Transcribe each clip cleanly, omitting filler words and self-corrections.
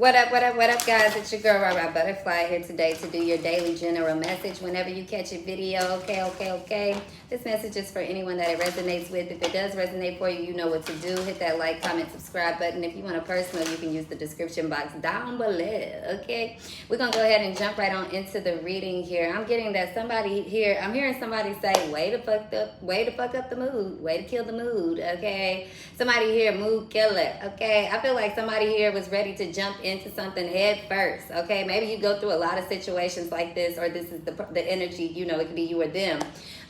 What up, guys? It's your girl, Rara Butterfly, here today to do your daily general message whenever you catch a video. Okay. This message is for anyone that it resonates with. If it does resonate for you, you know what to do. Hit that like, comment, subscribe button. If you want a personal, you can use the description box down below, okay? We're going to go ahead and jump right on into the reading here. I'm getting that somebody here, I'm hearing somebody say, way to fuck up the mood, way to kill the mood, okay? Somebody here, mood killer, okay? I feel like somebody here was ready to jump into something head first, okay? Maybe you go through a lot of situations like this, or this is the energy, you know, it could be you or them.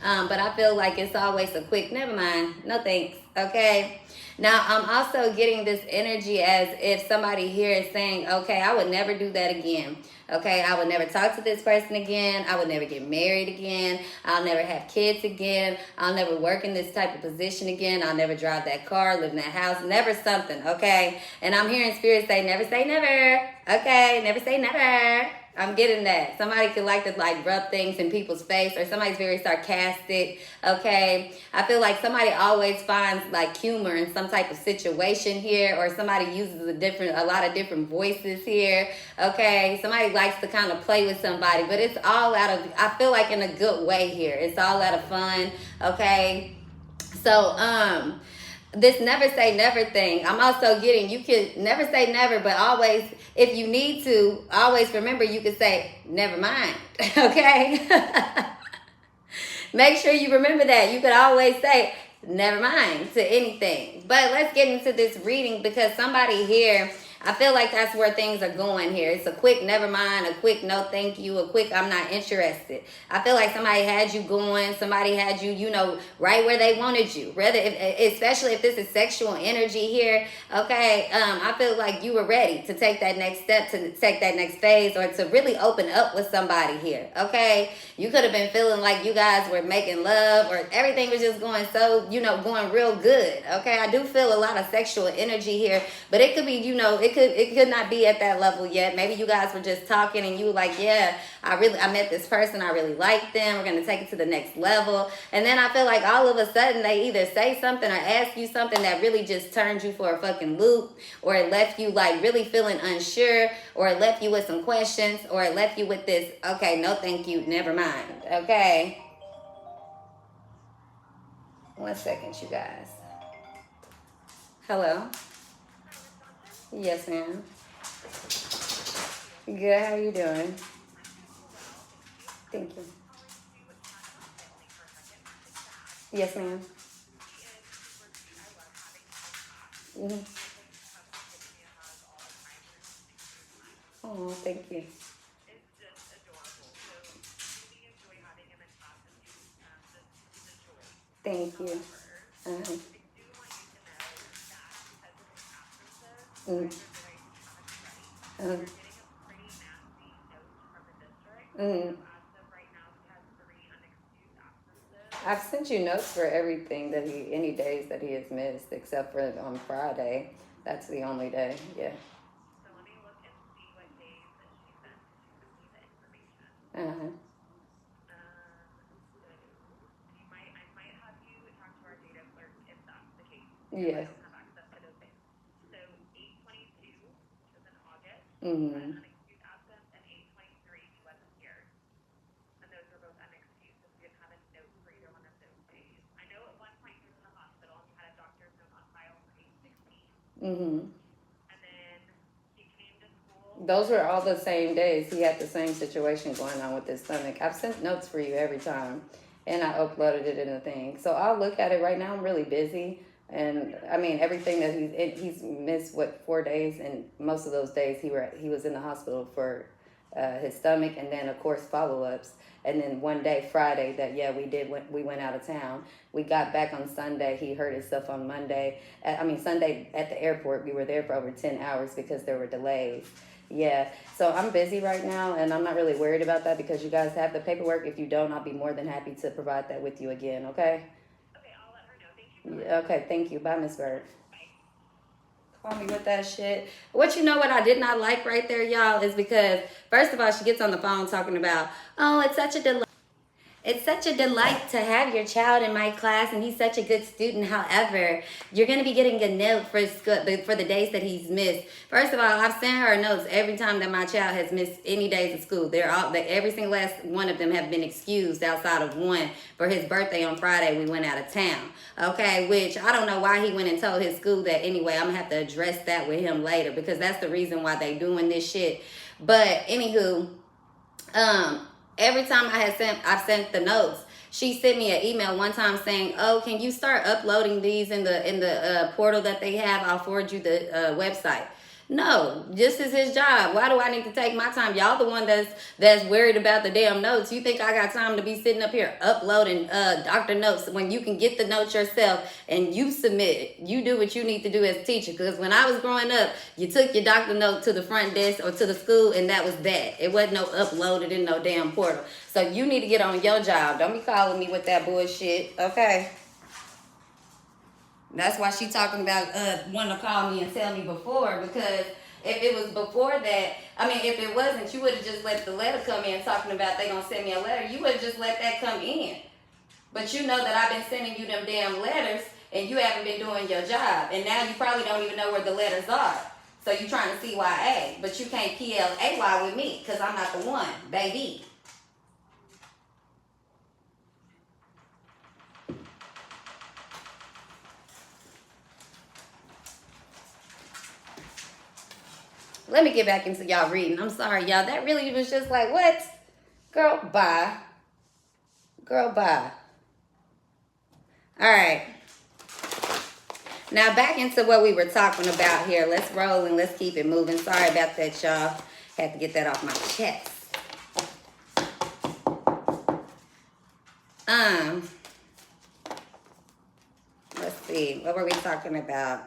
But I feel like it's always a quick, never mind, no thanks, okay? Now, I'm also getting this energy as if somebody here is saying, okay, I would never do that again. Okay, I would never talk to this person again. I would never get married again. I'll never have kids again. I'll never work in this type of position again. I'll never drive that car, live in that house, never something, okay? And I'm hearing spirit say never, okay? Never say never. I'm getting that. Somebody could like to rub things in people's face, or somebody's very sarcastic, okay? I feel like somebody always finds like humor in some type of situation here, or somebody uses a lot of different voices here, okay? Somebody likes to kind of play with somebody, but it's all out of, I feel like in a good way here. It's all out of fun, okay? So, this never say never thing, I'm also getting, you can never say never, but always, if you need to, always remember you can say, never mind, okay? Make sure you remember that. You could always say, never mind to anything. But let's get into this reading, because somebody here, I feel like that's where things are going here. It's a quick never mind, a quick no thank you, a quick I'm not interested. I feel like somebody had you going, somebody had you, you know, right where they wanted you. Especially if this is sexual energy here, okay? I feel like you were ready to take that next step, to take that next phase, or to really open up with somebody here, okay? You could have been feeling like you guys were making love, or everything was just going so, you know, going real good, okay? I do feel a lot of sexual energy here, but it could be, you know, it could not be at that level yet. Maybe you guys were just talking and you were like, yeah, I met this person, I really like them, we're gonna take it to the next level. And then I feel like all of a sudden they either say something or ask you something that really just turned you for a fucking loop, or it left you like really feeling unsure, or it left you with some questions, or it left you with this, okay, no thank you, never mind, okay? 1 second, you guys. Hello? Yes, ma'am. Good, how are you doing? Thank you. Yes, ma'am. Mm-hmm. Oh, thank you. Thank you. Uh-huh. Mm. Uh-huh. Mm. I've sent you notes for everything that any days that he has missed, except for on Friday. That's the only day, yeah. Uh-huh. Yes. Mm-hmm. Mm-hmm. Those were all the same days. He had the same situation going on with his stomach. I've sent notes for you every time, and I uploaded it in the thing. So I'll look at it right now. I'm really busy. And I mean, everything that he's missed, what, 4 days, and most of those days he was in the hospital for his stomach, and then of course follow-ups. And then one day, Friday, that we went out of town. We got back on Sunday. He hurt himself on Monday. Sunday at the airport. We were there for over 10 hours because there were delays. Yeah, so I'm busy right now, and I'm not really worried about that because you guys have the paperwork. If you don't, I'll be more than happy to provide that with you again, okay? Okay, I'll let her know. Thank you. Okay, thank you. Bye, Miss Bird. Call me with that shit. What you know what I did not like right there, y'all, is because, first of all, she gets on the phone talking about, oh, it's such a delay. It's such a delight to have your child in my class, and he's such a good student. However, you're going to be getting a note for the days that he's missed. First of all, I've sent her notes every time that my child has missed any days of school. Every single last one of them have been excused outside of one for his birthday on Friday. We went out of town. Okay, which I don't know why he went and told his school that anyway. I'm going to have to address that with him later because that's the reason why they doing this shit. But anywho, every time I've sent the notes, she sent me an email one time saying, "Oh, can you start uploading these in the portal that they have? I'll forward you the website." No, this is his job. Why do I need to take my time? Y'all the one that's worried about the damn notes. You think I got time to be sitting up here uploading doctor notes when you can get the notes yourself and you submit it? You do what you need to do as a teacher. Because when I was growing up, you took your doctor note to the front desk or to the school and that was that. It wasn't no uploaded in no damn portal. So you need to get on your job. Don't be calling me with that bullshit, okay? That's why she talking about wanting to call me and tell me before, because if it was before that, I mean, if it wasn't, you would have just let the letter come in talking about they gonna send me a letter. You would have just let that come in. But you know that I've been sending you them damn letters and you haven't been doing your job. And now you probably don't even know where the letters are. So you're trying to CYA, but you can't PLAY with me because I'm not the one, baby. Let me get back into y'all reading. I'm sorry, y'all. That really was just like, what? Girl, bye. Girl, bye. All right. Now, back into what we were talking about here. Let's roll and let's keep it moving. Sorry about that, y'all. Had to get that off my chest. Let's see. What were we talking about?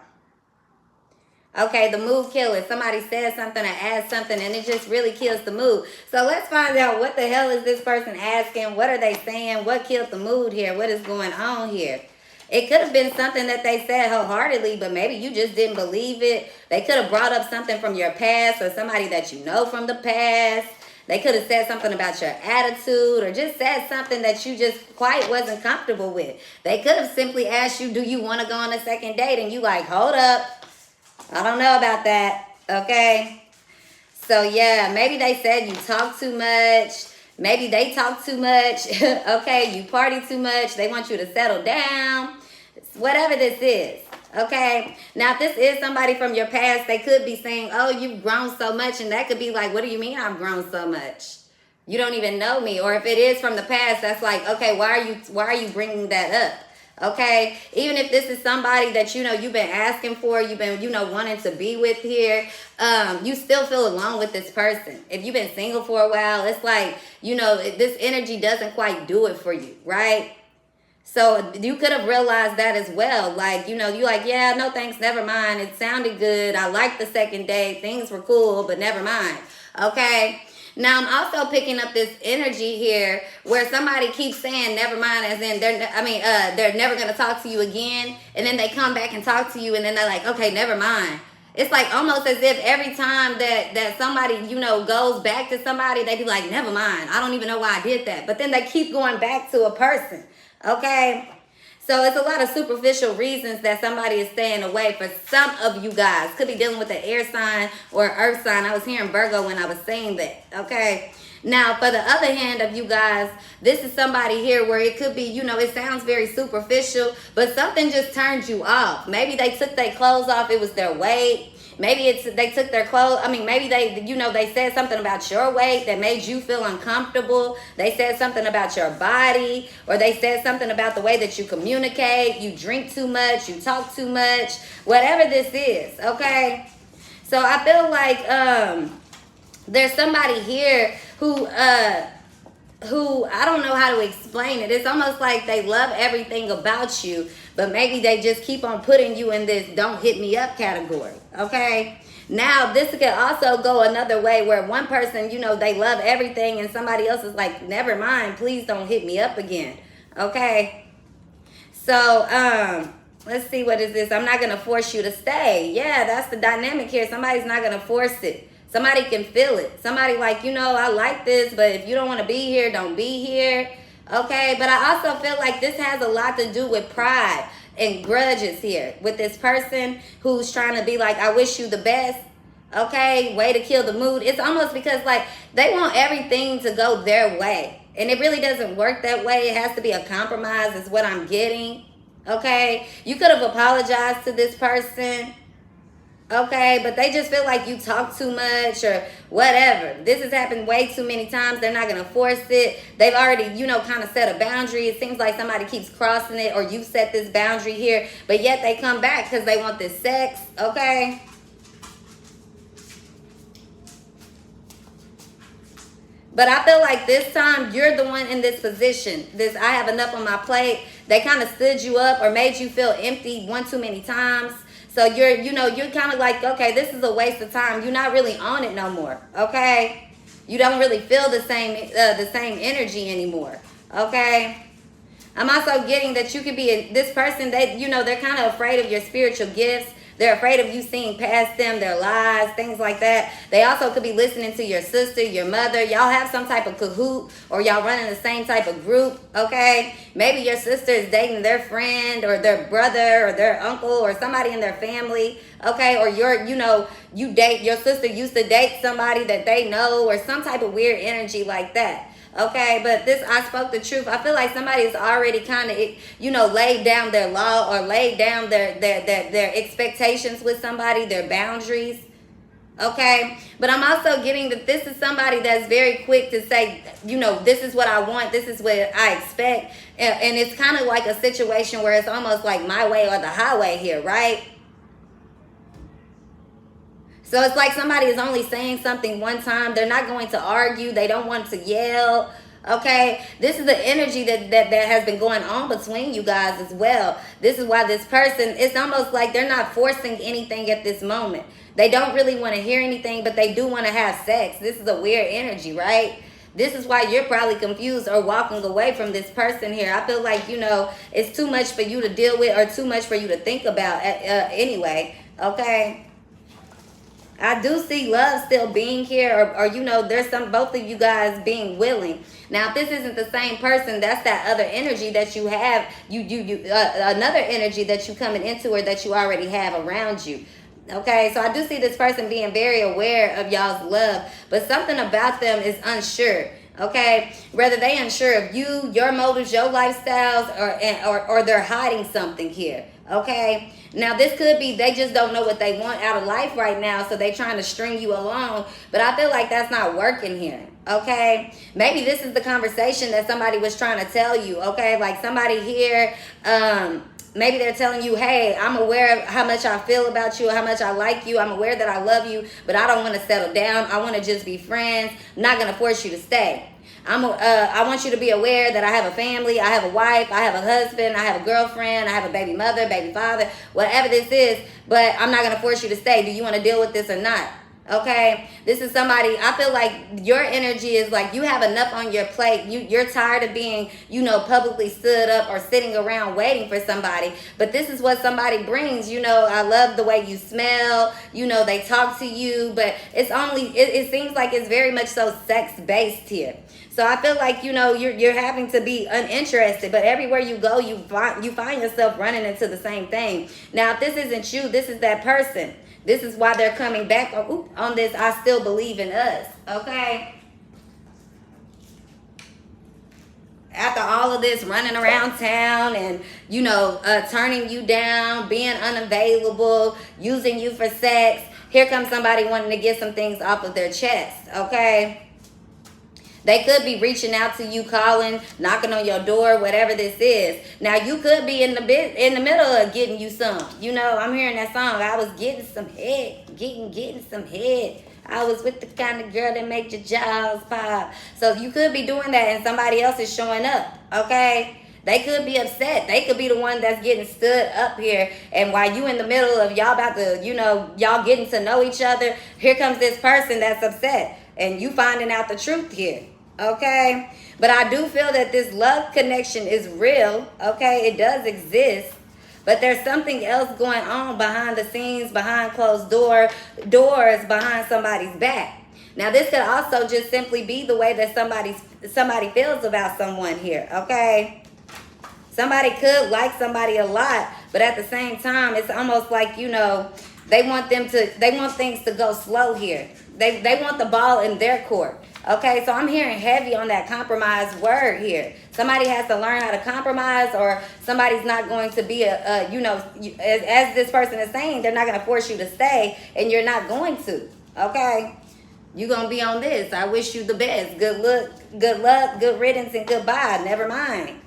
Okay, the mood killer. Somebody says something or adds something and it just really kills the mood. So let's find out what the hell is this person asking? What are they saying? What killed the mood here? What is going on here? It could have been something that they said wholeheartedly, but maybe you just didn't believe it. They could have brought up something from your past or somebody that you know from the past. They could have said something about your attitude or just said something that you just quite wasn't comfortable with. They could have simply asked you, do you want to go on a second date? And you like, hold up. I don't know about that, okay? So, yeah, maybe they said you talk too much. Maybe they talk too much, okay? You party too much. They want you to settle down. Whatever this is, okay? Now, if this is somebody from your past, they could be saying, oh, you've grown so much. And that could be like, what do you mean I've grown so much? You don't even know me. Or if it is from the past, that's like, okay, why are you bringing that up? Okay, even if this is somebody that you know you've been asking for, you've been wanting to be with here, you still feel alone with this person. If you've been single for a while, it's like this energy doesn't quite do it for you, right? So you could have realized that as well. Like you like, yeah, no thanks, never mind. It sounded good. I liked the second date. Things were cool, but never mind. Okay. Now, I'm also picking up this energy here where somebody keeps saying never mind, as in they're never going to talk to you again. And then they come back and talk to you and then they're like, okay, never mind. It's like almost as if every time that somebody, goes back to somebody, they be like, never mind. I don't even know why I did that. But then they keep going back to a person. Okay. So it's a lot of superficial reasons that somebody is staying away for some of you guys. Could be dealing with an air sign or earth sign. I was hearing Virgo when I was saying that, okay? Now, for the other hand of you guys, this is somebody here where it could be, it sounds very superficial, but something just turned you off. Maybe they took their clothes off. It was their weight. Maybe they took their clothes. Maybe they said something about your weight that made you feel uncomfortable. They said something about your body, or they said something about the way that you communicate. You drink too much. You talk too much. Whatever this is, okay? So I feel like there's somebody here who I don't know how to explain it. It's almost like they love everything about you, but maybe they just keep on putting you in this don't hit me up category, okay? Now, this could also go another way where one person, they love everything and somebody else is like, never mind, please don't hit me up again, okay? So, let's see, what is this? I'm not going to force you to stay. Yeah, that's the dynamic here. Somebody's not going to force it. Somebody can feel it. Somebody like, I like this, but if you don't want to be here, don't be here. Okay, but I also feel like this has a lot to do with pride and grudges here with this person who's trying to be like, I wish you the best. Okay, way to kill the mood. It's almost because like they want everything to go their way. And it really doesn't work that way. It has to be a compromise is what I'm getting. Okay, you could have apologized to this person. Okay, but they just feel like you talk too much or whatever. This has happened way too many times. They're not going to force it. They've already, you know, kind of set a boundary. It seems like somebody keeps crossing it, or you set this boundary here, but yet they come back because they want this sex. Okay. But I feel like this time you're the one in this position. This, I have enough on my plate. They kind of stood you up or made you feel empty one too many times. So you're, you know, you're kind of like, okay, this is a waste of time. You're not really on it no more. Okay. You don't really feel the same energy anymore. Okay. I'm also getting that you could be this person that, you know, they're kind of afraid of your spiritual gifts. They're afraid of you seeing past them, their lies, things like that. They also could be listening to your sister, your mother. Y'all have some type of cahoot, or y'all running the same type of group, okay? Maybe your sister is dating their friend or their brother or their uncle or somebody in their family, okay? Or your sister used to date somebody that they know, or some type of weird energy like that. Okay, but this, I spoke the truth. I feel like somebody's already kind of, you know, laid down their law or laid down their expectations with somebody, their boundaries. Okay, but I'm also getting that this is somebody that's very quick to say, you know, this is what I want, this is what I expect. And it's kind of like a situation where it's almost like my way or the highway here, right? So it's like somebody is only saying something one time. They're not going to argue. They don't want to yell. Okay, this is the energy that has been going on between you guys as well. This is why this person, it's almost like they're not forcing anything at this moment. They don't really want to hear anything, but they do want to have sex. This is a weird energy, right? This is why you're probably confused or walking away from this person here. I feel like, you know, it's too much for you to deal with or too much for you to think about anyway. Okay. I do see love still being here, or you know, there's both of you guys being willing. Now, if this isn't the same person, that's that other energy that you have, another energy that you coming into or that you already have around you. Okay, so I do see this person being very aware of y'all's love, but something about them is unsure. Okay, whether they unsure of you, your motives, your lifestyles, or they're hiding something here. Okay, now this could be they just don't know what they want out of life right now, so they trying to string you along, but I feel like that's not working here. Okay, maybe this is the conversation that somebody was trying to tell you. Okay, like somebody here, maybe they're telling you, hey, I'm aware of how much I feel about you, how much I like you. I'm aware that I love you, but I don't want to settle down. I want to just be friends. I'm not going to force you to stay. I want you to be aware that I have a family, I have a wife, I have a husband, I have a girlfriend, I have a baby mother, baby father, whatever this is, but I'm not going to force you to stay. Do you want to deal with this or not? Okay, this is somebody, I feel like your energy is like you have enough on your plate. You're tired of being, you know, publicly stood up or sitting around waiting for somebody. But this is what somebody brings. You know, I love the way you smell. You know, they talk to you, but it's only, it seems like it's very much so sex based here. So I feel like, you know, you're having to be uninterested, but everywhere you go, you find yourself running into the same thing. Now, if this isn't you, this is that person. This is why they're coming back on this. I still believe in us. Okay. After all of this running around town and, you know, turning you down, being unavailable, using you for sex, here comes somebody wanting to get some things off of their chest. Okay. They could be reaching out to you, calling, knocking on your door, whatever this is. Now, you could be in the middle of getting you some. You know, I'm hearing that song. I was getting some head, getting some head. I was with the kind of girl that make your jaws pop. So you could be doing that and somebody else is showing up, okay? They could be upset. They could be the one that's getting stood up here. And while you in the middle of y'all about to, you know, y'all getting to know each other, here comes this person that's upset. And you finding out the truth here. Okay, but I do feel that this love connection is real. Okay, it does exist, but there's something else going on behind the scenes, behind closed doors, behind somebody's back. Now, this could also just simply be the way that somebody's somebody feels about someone here, okay? Somebody could like somebody a lot, but at the same time, it's almost like, you know, they want things to go slow here. They want the ball in their court. Okay, so I'm hearing heavy on that compromise word here. Somebody has to learn how to compromise, or somebody's not going to be you know, as this person is saying, they're not going to force you to stay, and you're not going to. Okay, you're going to be on this. I wish you the best. Good luck, good riddance, and goodbye. Never mind.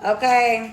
Okay,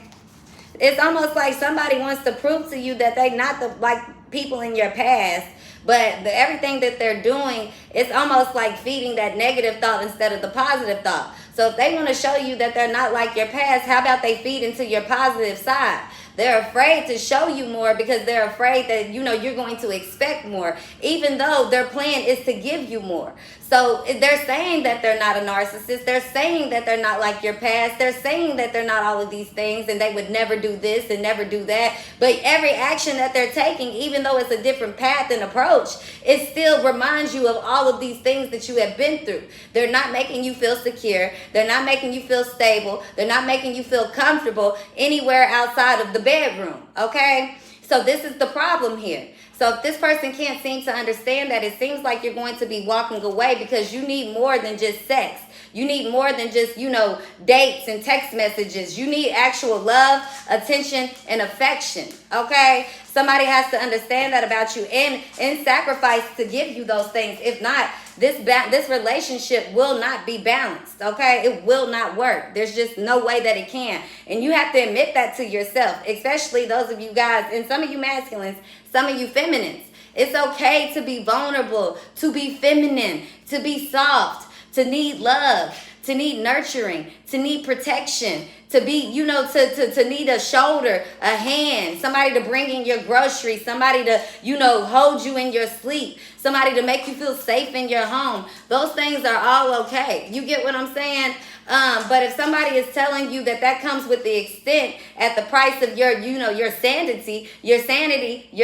it's almost like somebody wants to prove to you that they're not the like people in your past. But everything that they're doing, it's almost like feeding that negative thought instead of the positive thought. So if they want to show you that they're not like your past, how about they feed into your positive side? They're afraid to show you more because they're afraid that, you know, you're going to expect more, even though their plan is to give you more. So they're saying that they're not a narcissist. They're saying that they're not like your past. They're saying that they're not all of these things and they would never do this and never do that. But every action that they're taking, even though it's a different path and approach, it still reminds you of all of these things that you have been through. They're not making you feel secure. They're not making you feel stable. They're not making you feel comfortable anywhere outside of the bedroom. Okay? So this is the problem here. So if this person can't seem to understand that, it seems like you're going to be walking away because you need more than just sex. You need more than just, you know, dates and text messages. You need actual love, attention, and affection. Okay? Somebody has to understand that about you and sacrifice to give you those things. If not, this relationship will not be balanced. Okay? It will not work. There's just no way that it can. And you have to admit that to yourself, especially those of you guys, and some of you masculines, some of you feminines. It's okay to be vulnerable, to be feminine, to be soft, to need love, to need nurturing, to need protection, to be, you know, to need a shoulder, a hand, somebody to bring in your groceries, somebody to, you know, hold you in your sleep, somebody to make you feel safe in your home. Those things are all okay. You get what I'm saying? But if somebody is telling you that comes with the extent at the price of your, you know, your sanity, your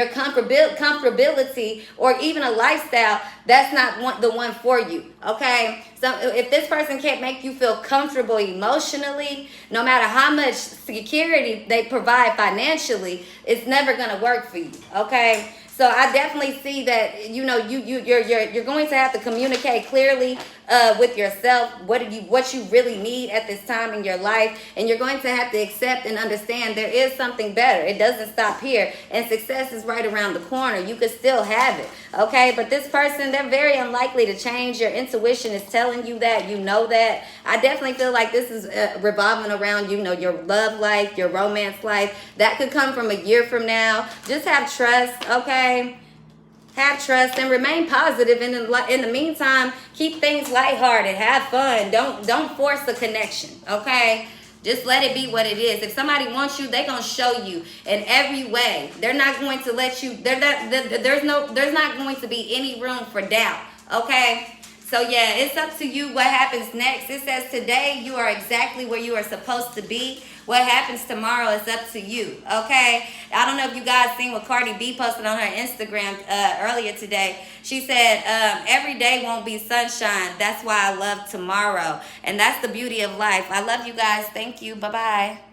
comfortability, or even a lifestyle, that's not the one for you. Okay? So if this person can't make you feel comfortable emotionally, no matter how much security they provide financially, it's never going to work for you. Okay? So I definitely see that, you know, you're going to have to communicate clearly with yourself what you really need at this time in your life, and you're going to have to accept and understand there is something better. It doesn't stop here, and success is right around the corner. You could still have it, okay? But this person, they're very unlikely to change. Your intuition is telling you that. You know that. I definitely feel like this is revolving around, you know, your love life, your romance life. That could come from a year from now. Just have trust, okay? Have trust and remain positive. In the meantime, keep things lighthearted. Have fun. Don't force the connection, okay? Just let it be what it is. If somebody wants you, they're gonna show you in every way. They're not going to let you. There's not going to be any room for doubt, okay? So yeah, it's up to you what happens next. It says today you are exactly where you are supposed to be. What happens tomorrow is up to you, okay? I don't know if you guys seen what Cardi B posted on her Instagram earlier today. She said, every day won't be sunshine. That's why I love tomorrow. And that's the beauty of life. I love you guys. Thank you. Bye-bye.